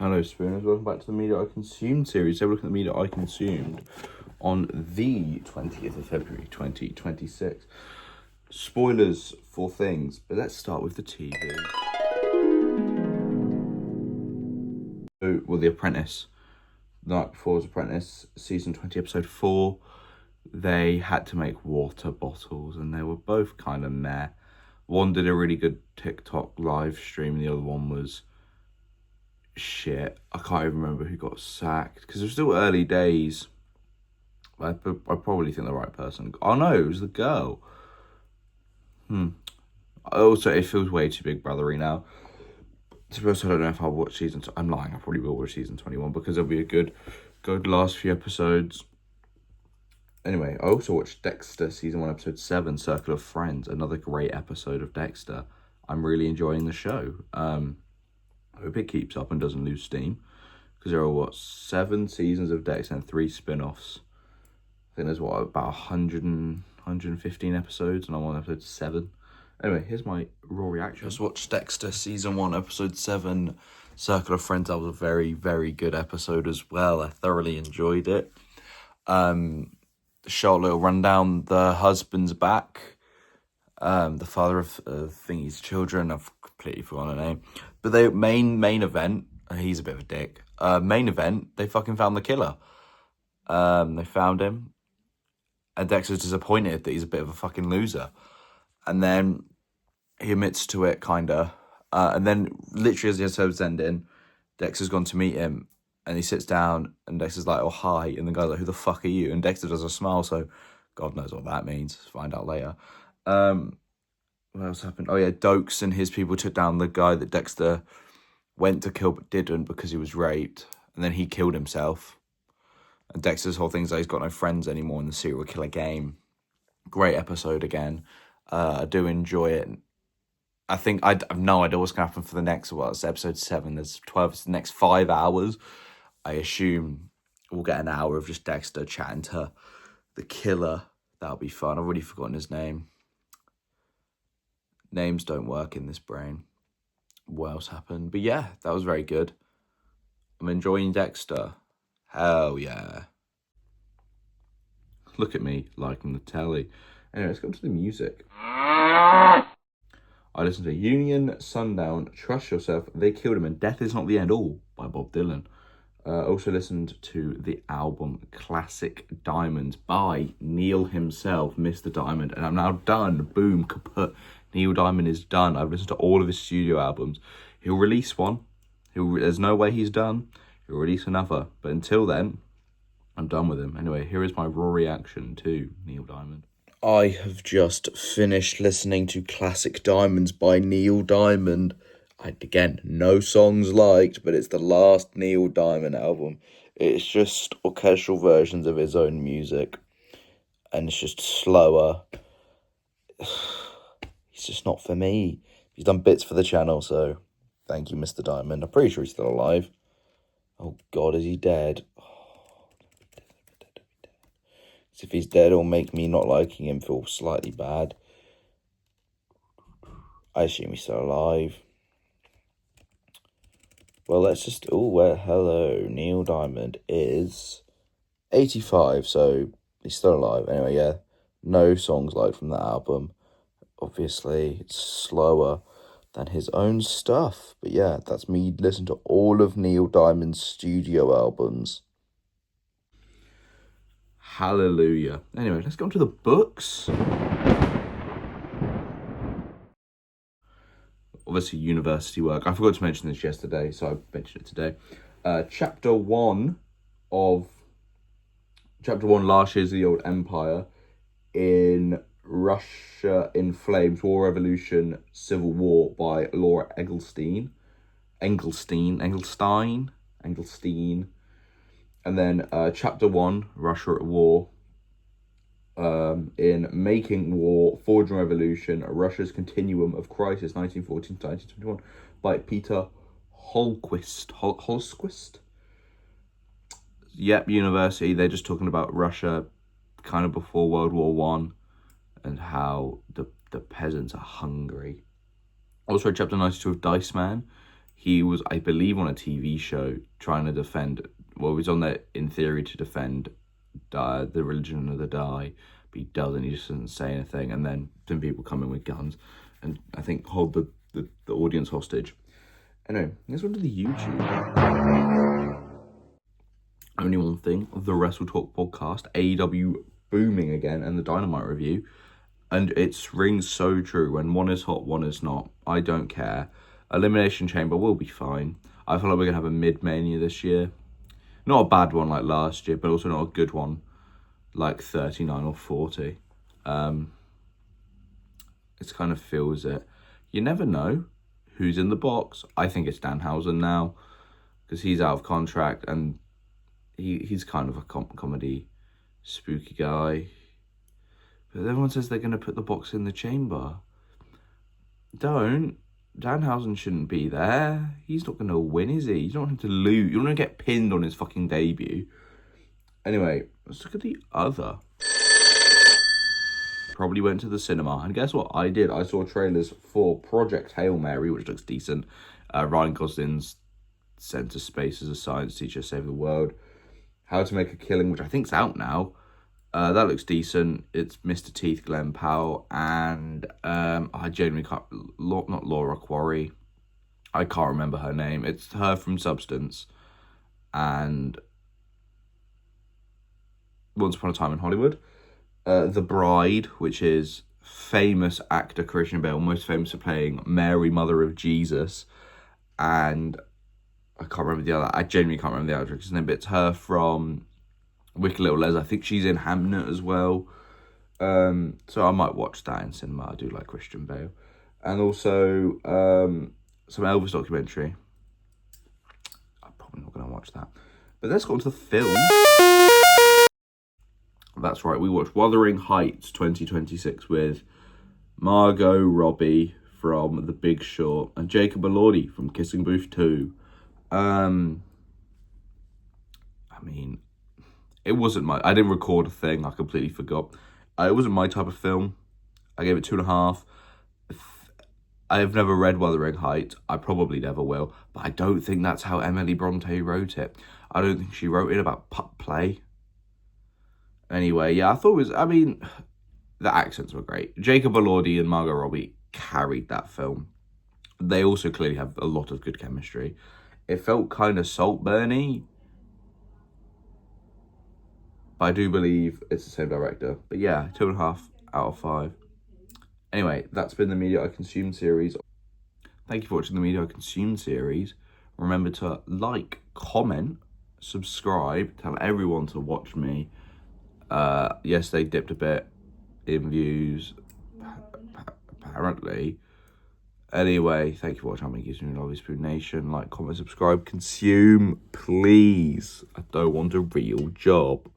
Hello, Spooners. Welcome back to the Media I Consumed series. So we're looking at the media I consumed on the 20th of February, 2026. Spoilers for things, but let's start with the TV. The Apprentice. The night before was Apprentice, season 20, episode 4. They had to make water bottles, and they were both kind of meh. One did a really good TikTok live stream, and the other one was shit. I can't even remember who got sacked because it was still early days. I probably think the right person. Oh no, it was the girl. Also, it feels way too Big Brothery now. To be honest, I don't know if I'll watch season. I'm lying. I probably will watch season 21 because it'll be a good last few episodes. Anyway, I also watched Dexter season 1, episode 7, Circle of Friends. Another great episode of Dexter. I'm really enjoying the show. I hope it keeps up and doesn't lose steam, because there are 7 seasons of Dexter and 3 spin-offs. I think there's about 115 episodes, and I'm on episode 7. Anyway, here's my raw reaction. Just watched Dexter season 1, episode 7, Circle of Friends. That was a very, very good episode as well. I thoroughly enjoyed it. Short little rundown. The husband's back. The father of Thingy's children. I've completely forgotten her name. But the main event, he's a bit of a dick. Main event, they fucking found the killer. They found him. And Dexter's disappointed that he's a bit of a fucking loser. And then he admits to it, kinda. And then, literally as the episode's ending, Dexter's gone to meet him. And he sits down, and Dexter's like, oh, hi. And the guy's like, who the fuck are you? And Dexter does a smile, so God knows what that means. Find out later. What else happened? Oh, yeah, Dokes and his people took down the guy that Dexter went to kill but didn't because he was raped. And then he killed himself. And Dexter's whole thing is that he's got no friends anymore in the serial killer game. Great episode again. I do enjoy it. I think I have no idea what's going to happen for the next, it's episode 7. There's 12, it's the next 5 hours. I assume we'll get an hour of just Dexter chatting to the killer. That'll be fun. I've already forgotten his name. Names don't work in this brain. What else happened? But yeah, that was very good. I'm enjoying Dexter. Hell yeah. Look at me liking the telly. Anyway, let's go to the music. I listened to Union, Sundown, Trust Yourself, They Killed Him, and Death Is Not the End All by Bob Dylan. Also listened to the album Classic Diamonds by Neil himself, Mr. Diamond, and I'm now done. Boom, kaput. Neil Diamond is done. I've listened to all of his studio albums. He'll release one. There's no way he's done. He'll release another. But until then, I'm done with him. Anyway, here is my raw reaction to Neil Diamond. I have just finished listening to Classic Diamonds by Neil Diamond. Again, no songs liked, but it's the last Neil Diamond album. It's just orchestral versions of his own music. And it's just slower. He's just not for me. He's done bits for the channel, so thank you, Mr. Diamond. I'm pretty sure he's still alive. Oh, God, is he dead? If he's dead, it'll make me not liking him feel slightly bad. I assume he's still alive. Well, let's just... hello. Neil Diamond is 85, so he's still alive. Anyway, yeah, no songs like from that album. Obviously, it's slower than his own stuff. But yeah, that's me listening to all of Neil Diamond's studio albums. Hallelujah. Anyway, let's go on to the books. Obviously, university work. I forgot to mention this yesterday, so I mentioned it today. Chapter 1 last year's The Old Empire in Russia in Flames, War Revolution, Civil War by Laura Engelstein. And then Chapter 1, Russia at War, in Making War, Forging Revolution, Russia's Continuum of Crisis, 1914 to 1921, by Peter Holquist. Yep, university. They're just talking about Russia kind of before World War One and how the peasants are hungry. Also, Chapter 92 of Dice Man. He was, I believe, on a TV show trying to defend, well, he was on there in theory to defend the religion of the Dai, but he doesn't, he just doesn't say anything, and then some people come in with guns and I think hold the audience hostage. Anyway, let's go to the YouTube. Only one thing, the Wrestle Talk podcast, AEW booming again, and the Dynamite review. And it rings so true. When one is hot, one is not. I don't care. Elimination Chamber will be fine. I feel like we're going to have a mid-Mania this year. Not a bad one like last year, but also not a good one like 39 or 40. It kind of feels it. You never know who's in the box. I think it's Danhausen now, because he's out of contract, and he's kind of a comedy, spooky guy. But everyone says they're going to put the box in the chamber. Don't. Danhausen shouldn't be there. He's not going to win, is he? You don't want him to lose. You don't want to get pinned on his fucking debut. Anyway, let's look at the other. Probably went to the cinema. And guess what I did? I saw trailers for Project Hail Mary, which looks decent. Ryan Gosling's sent to space as a science teacher, save the world. How to Make a Killing, which I think's out now. That looks decent. It's Mr. Teeth, Glenn Powell, and I genuinely can't, not Laura Quarry. I can't remember her name. It's her from Substance and Once Upon a Time in Hollywood. The Bride, which is famous actor Christian Bale, most famous for playing Mary, Mother of Jesus, and I can't remember the other. I genuinely can't remember the actress's name, but it's her from Wicked Little Les. I think she's in Hamnet as well. So I might watch that in cinema. I do like Christian Bale. And also some Elvis documentary. I'm probably not going to watch that. But let's go on to the film. That's right, we watched Wuthering Heights 2026 with Margot Robbie from The Big Short and Jacob Elordi from Kissing Booth 2. I mean, it wasn't I didn't record a thing, I completely forgot. It wasn't my type of film. I gave it 2.5. I've never read Wuthering Heights. I probably never will. But I don't think that's how Emily Bronte wrote it. I don't think she wrote it about pup play. Anyway, yeah, I thought it was, I mean, the accents were great. Jacob Elordi and Margot Robbie carried that film. They also clearly have a lot of good chemistry. It felt kind of Saltburny, but I do believe it's the same director. But yeah, 2.5 out of 5. Anyway, that's been the Media I Consumed series. Thank you for watching the Media I Consumed series. Remember to like, comment, subscribe, tell everyone to watch me. Yes, they dipped a bit in views, apparently. Anyway, thank you for watching. I'm going to give you a Lovely Spoon Nation. Like, comment, subscribe, consume, please. I don't want a real job.